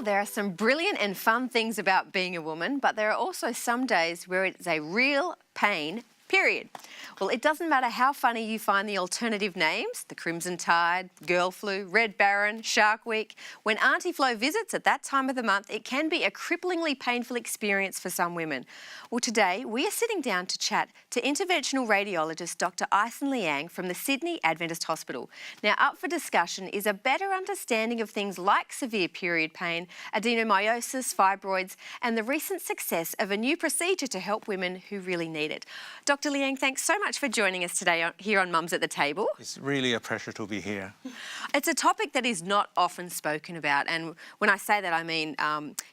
There are some brilliant and fun things about being a woman, but there are also some days where it's a real pain, period. Well, it doesn't matter how funny you find the alternative names, the Crimson Tide, Girl Flu, Red Baron, Shark Week. When Auntie Flo visits at that time of the month, it can be a cripplingly painful experience for some women. Well, today we are sitting down to chat to interventional radiologist Dr. Eisen Liang from the Sydney Adventist Hospital. Now, up for discussion is a better understanding of things like severe period pain, adenomyosis, fibroids, and the recent success of a new procedure to help women who really need it. Dr. Liang, thanks so much for joining us today here on Mums at the Table. It's really a pleasure to be here. It's a topic that is not often spoken about, and when I say that I mean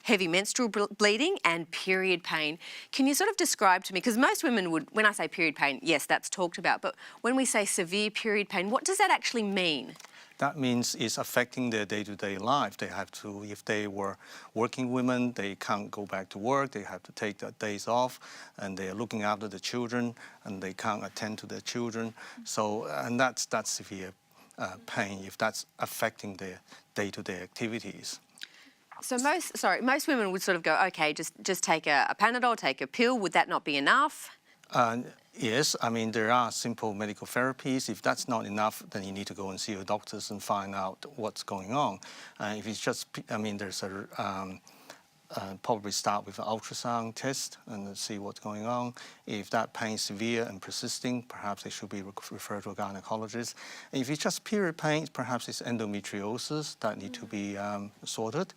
heavy menstrual bleeding and period pain. Can you sort of describe to me, because most women would, when I say period pain, yes, that's talked about, but when we say severe period pain, what does that actually mean? That means it's affecting their day-to-day life. They have to, if they were working women, they can't go back to work, they have to take their days off, and they're looking after the children, and they can't attend to their children. So, and that's severe pain if that's affecting their day-to-day activities. So most women would sort of go, okay, just take a Panadol, take a pill. Would that not be enough? Yes, I mean, there are simple medical therapies. If that's not enough, then you need to go and see your doctors and find out what's going on. If it's just, I mean, there's probably start with an ultrasound test and see what's going on. If that pain is severe and persisting, perhaps they should be referred to a gynecologist. If it's just period pain, perhaps it's endometriosis that need to be sorted.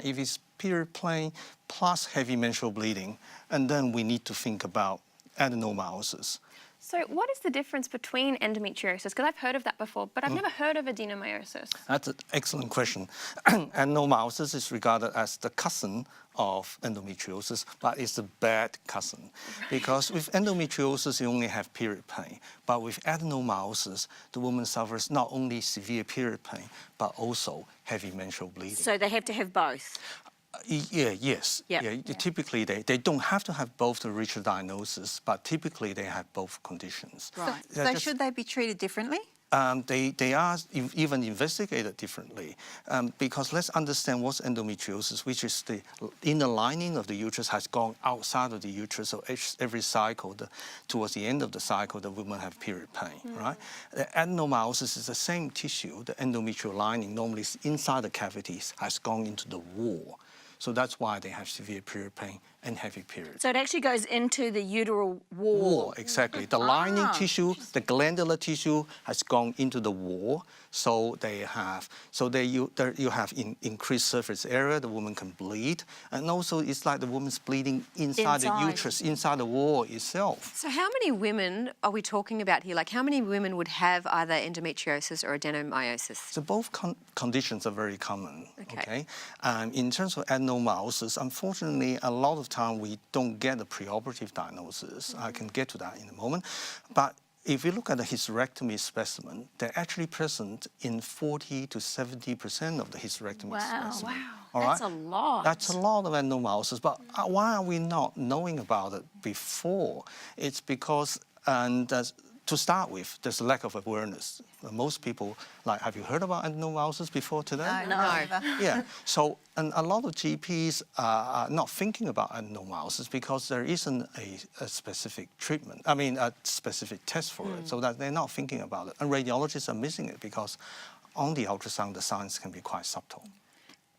If it's period pain plus heavy menstrual bleeding, and then we need to think about adenomyosis. So what is the difference between endometriosis? Because I've heard of that before, but I've never heard of adenomyosis. That's an excellent question. Adenomyosis is regarded as the cousin of endometriosis, but it's a bad cousin. Because with endometriosis, you only have period pain. But with adenomyosis, the woman suffers not only severe period pain, but also heavy menstrual bleeding. So they have to have both? Yes. Typically, they don't have to have both to reach a diagnosis, but typically they have both conditions. Right. So should they be treated differently? They are even investigated differently because let's understand what's endometriosis, which is the inner lining of the uterus has gone outside of the uterus. So every cycle, towards the end of the cycle, the women have period pain, right? The adenomyosis is the same tissue. The endometrial lining normally is inside the cavities has gone into the wall. So that's why they have severe period pain and heavy periods. So it actually goes into the uteral wall. Exactly. The lining tissue, the glandular tissue has gone into the wall. So you have increased surface area. The woman can bleed, and also it's like the woman's bleeding inside the uterus, inside the wall itself. So how many women are we talking about here? Like how many women would have either endometriosis or adenomyosis? So both conditions are very common. Okay. In terms of adenomyosis, unfortunately, a lot of time we don't get a preoperative diagnosis. I can get to that in a moment, but if you look at the hysterectomy specimen, they're actually present in 40 to 70% of the hysterectomy specimen. Wow, that's a lot. That's a lot of adenomyosis, but why are we not knowing about it before? It's because, to start with, there's a lack of awareness. Most people, like, have you heard about adenomyosis before today? No. Yeah, so and a lot of GPs are not thinking about adenomyosis because there isn't a specific treatment, a specific test for it, so that they're not thinking about it. And radiologists are missing it because on the ultrasound, the signs can be quite subtle.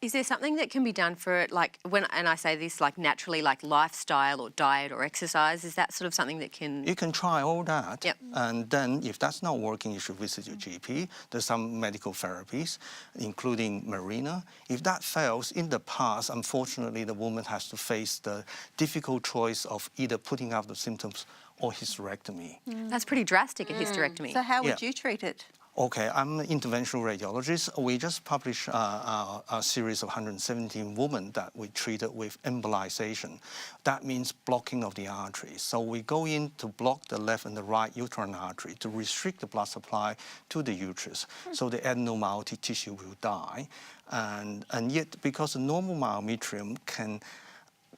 Is there something that can be done for it, like and I say this like naturally, like lifestyle or diet or exercise? Is that sort of something that can... You can try all that, and then if that's not working, you should visit your GP. There's some medical therapies, including Mirena. If that fails, in the past, unfortunately, the woman has to face the difficult choice of either putting out the symptoms or hysterectomy. That's pretty drastic, a hysterectomy. So how would you treat it? Okay, I'm an interventional radiologist. We just published a series of 117 women that we treated with embolization. That means blocking of the arteries. So we go in to block the left and the right uterine artery to restrict the blood supply to the uterus. So the adenomyotic tissue will die. And yet, because the normal myometrium can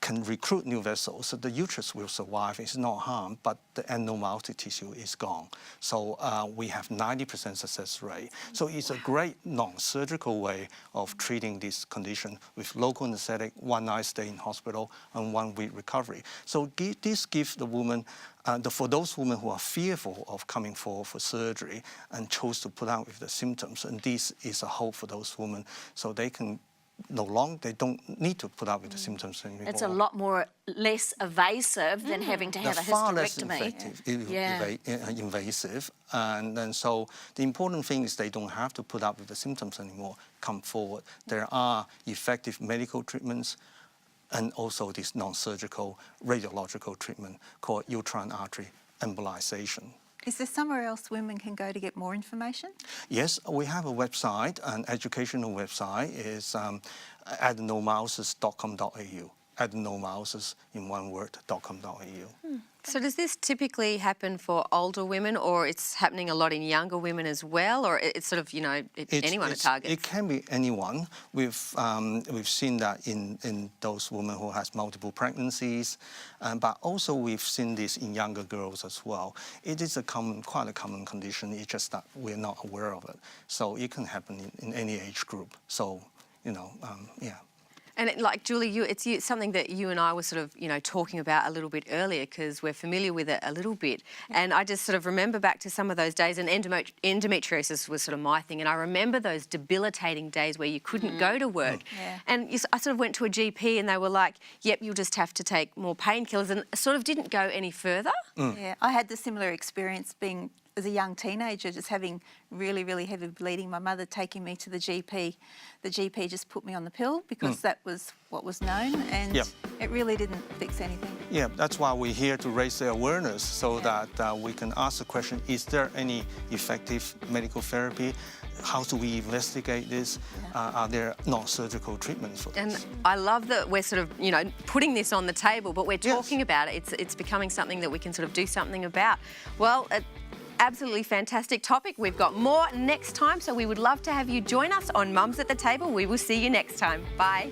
can recruit new vessels, so the uterus will survive, it's not harmed, but the endometrial tissue is gone. So we have 90% success rate. So it's a great non-surgical way of treating this condition with local anesthetic, 1 night stay in hospital, and 1 week recovery. So this gives the woman, for those women who are fearful of coming forward for surgery and chose to put out with the symptoms, and this is a hope for those women, so they can they don't need to put up with the symptoms anymore. It's a lot less evasive than having to have a far less hysterectomy. invasive, and then so the important thing is they don't have to put up with the symptoms anymore. Come forward. There are effective medical treatments, and also this non-surgical radiological treatment called uterine artery embolization. Is there somewhere else women can go to get more information? Yes, we have a website, an educational website. Is adenomyosis.com.au. Adenomyosis in one word.com.au. So does this typically happen for older women, or it's happening a lot in younger women as well, or it's sort of, anyone it targets? It can be anyone. We've seen that in those women who has multiple pregnancies, but also we've seen this in younger girls as well. It is quite a common condition. It's just that we're not aware of it. So it can happen in any age group. So, yeah. And Julie, it's something that you and I were sort of, talking about a little bit earlier, because we're familiar with it a little bit. And I just sort of remember back to some of those days, and endometriosis was sort of my thing. And I remember those debilitating days where you couldn't go to work. Yeah. And I sort of went to a GP and they were like, yep, you'll just have to take more painkillers, and sort of didn't go any further. Yeah, I had the similar experience being as a young teenager, just having really, really heavy bleeding. My mother taking me to the GP. The GP just put me on the pill because that was what was known, and it really didn't fix anything. Yeah, that's why we're here to raise the awareness so that we can ask the question, is there any effective medical therapy? How do we investigate this? Are there non-surgical treatments for this? And I love that we're sort of, putting this on the table, but we're talking about it. It's becoming something that we can sort of do something about. Well, absolutely fantastic topic. We've got more next time, so we would love to have you join us on Mums at the Table. We will see you next time. Bye.